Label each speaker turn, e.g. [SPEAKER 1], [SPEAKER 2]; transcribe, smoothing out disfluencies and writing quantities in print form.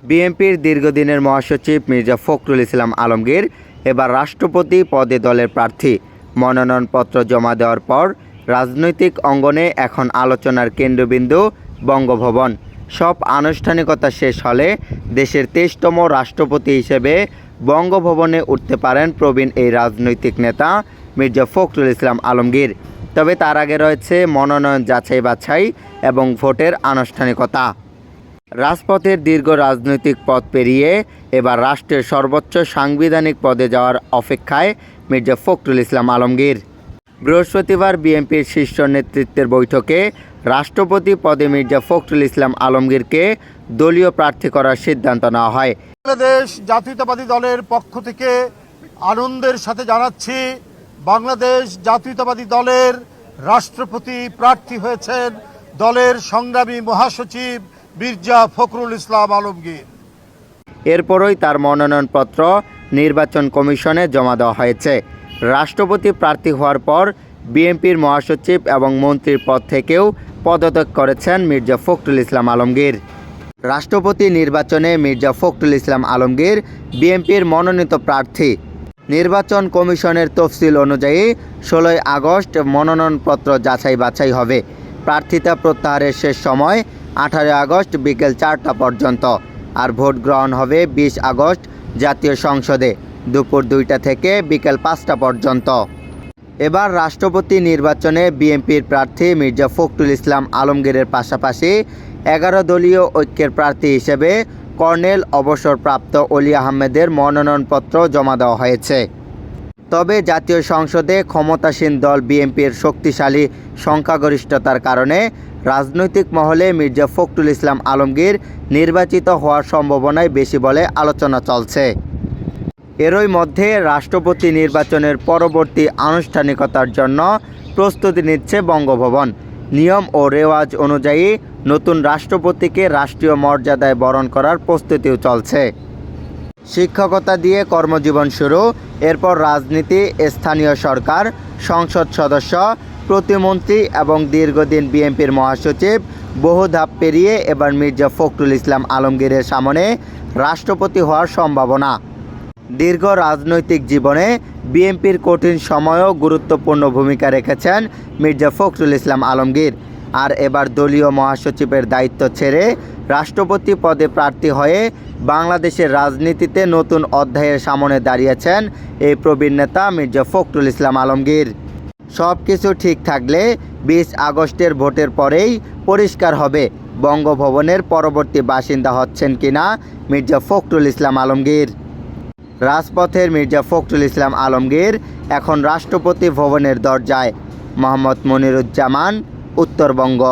[SPEAKER 1] বিএনপির দীর্ঘদিনের মহাসচিব মির্জা ফখরুল ইসলাম আলমগীর এবার রাষ্ট্রপতি পদে দলের প্রার্থী। মনোনয়নপত্র জমা দেওয়ার পর রাজনৈতিক অঙ্গনে এখন আলোচনার কেন্দ্রবিন্দু বঙ্গভবন। সব আনুষ্ঠানিকতা শেষ হলে দেশের ২৩তম রাষ্ট্রপতি হিসেবে বঙ্গভবনে উঠতে পারেন প্রবীণ এই রাজনৈতিক নেতা মির্জা ফখরুল ইসলাম আলমগীর। তবে তার আগে রয়েছে মনোনয়ন যাচাই বাছাই এবং ভোটের আনুষ্ঠানিকতা। রাজপথের দীর্ঘ রাজনৈতিক পথ পেরিয়ে এবার রাষ্ট্রের সর্বোচ্চ সাংবিধানিক পদে যাওয়ার অপেক্ষায় মির্জা ফখরুল ইসলাম আলমগীর। বৃহস্পতিবার বিএনপির শীর্ষ নেতৃত্বের বৈঠকে রাষ্ট্রপতি পদে মির্জা ফখরুল ইসলাম আলমগীরকে দলীয় প্রার্থী করার সিদ্ধান্ত নেওয়া হয়।
[SPEAKER 2] বাংলাদেশ জাতীয়তাবাদী দলের পক্ষ থেকে আনন্দের সাথে জানাচ্ছি, বাংলাদেশ জাতীয়তাবাদী দলের রাষ্ট্রপতি প্রার্থী হয়েছেন দলের সংগ্রামী মহাসচিব মির্জা ফখরুল ইসলাম আলমগীর।
[SPEAKER 1] এরপরই তার মনোনয়নপত্র নির্বাচন কমিশনে জমা দেওয়া হয়েছে। রাষ্ট্রপতি প্রার্থী হওয়ার পর বিএনপির মহাসচিব এবং মন্ত্রীর পদ থেকেও পদত্যাগ করেছেন মির্জা ফখরুল ইসলাম আলমগীর। রাষ্ট্রপতি নির্বাচনে মির্জা ফখরুল ইসলাম আলমগীর বিএনপির মনোনীত প্রার্থী। নির্বাচন কমিশনের তফসিল অনুযায়ী ১৬ই আগস্ট মনোনয়নপত্র যাচাই বাছাই হবে। প্রার্থিতা প্রত্যাহারের শেষ সময় ১৮ আগস্ট বিকেল ৪টা পর্যন্ত। আর ভোট গ্রহণ হবে ২০ আগস্ট জাতীয় সংসদে দুপুর ২টা থেকে বিকেল ৫টা পর্যন্ত। এবার রাষ্ট্রপতি নির্বাচনে বিএনপির প্রার্থী মির্জা ফখরুল ইসলাম আলমগীরের পাশাপাশি ১১ দলীয় ঐক্যের প্রার্থী হিসেবে কর্নেল অবসরপ্রাপ্ত অলি আহমেদের মনোনয়নপত্র জমা দেওয়া হয়েছে। তবে জাতীয় সংসদে ক্ষমতাসীন দল বিএনপির শক্তিশালী সংখ্যাগরিষ্ঠতার কারণে রাজনৈতিক মহলে মির্জা ফখরুল ইসলাম আলমগীর নির্বাচিত হওয়ার সম্ভাবনাই বেশি বলে আলোচনা চলছে। এরই মধ্যে রাষ্ট্রপতি নির্বাচনের পরবর্তী আনুষ্ঠানিকতার জন্য প্রস্তুতি নিচ্ছে বঙ্গভবন। নিয়ম ও রেওয়াজ অনুযায়ী নতুন রাষ্ট্রপতিকে রাষ্ট্রীয় মর্যাদায় বরণ করার প্রস্তুতিও চলছে। শিক্ষকতা দিয়ে কর্মজীবন শুরু, এরপর রাজনীতি, স্থানীয় সরকার, সংসদ সদস্য, প্রতিমন্ত্রী এবং দীর্ঘদিন বিএনপির মহাসচিব, বহু ধাপ পেরিয়ে এবার মির্জা ফখরুল ইসলাম আলমগীরের সামনে রাষ্ট্রপতি হওয়ার সম্ভাবনা। দীর্ঘ রাজনৈতিক জীবনে বিএনপির কঠিন সময়েও গুরুত্বপূর্ণ ভূমিকা রেখেছেন মির্জা ফখরুল ইসলাম আলমগীর। আর এবার দলীয় মহাসচিবের দায়িত্ব ছেড়ে রাষ্ট্রপতি পদে প্রার্থী হয়ে বাংলাদেশের রাজনীতিতে নতুন অধ্যায়ের সামনে দাঁড়িয়েছেন এই প্রবীণ নেতা মির্জা ফখরুল ইসলাম আলমগীর। সব কিছু ঠিক থাকলে ২০ আগস্টের ভোটের পরেই পরিষ্কার হবে বঙ্গভবনের পরবর্তী বাসিন্দা হচ্ছেন কিনা মির্জা ফখরুল ইসলাম আলমগীর। রাজপথের মির্জা ফখরুল ইসলাম আলমগীর এখন রাষ্ট্রপতি ভবনের দরজায়। মোহাম্মদ মনিরুজ্জামান, উত্তরবঙ্গ।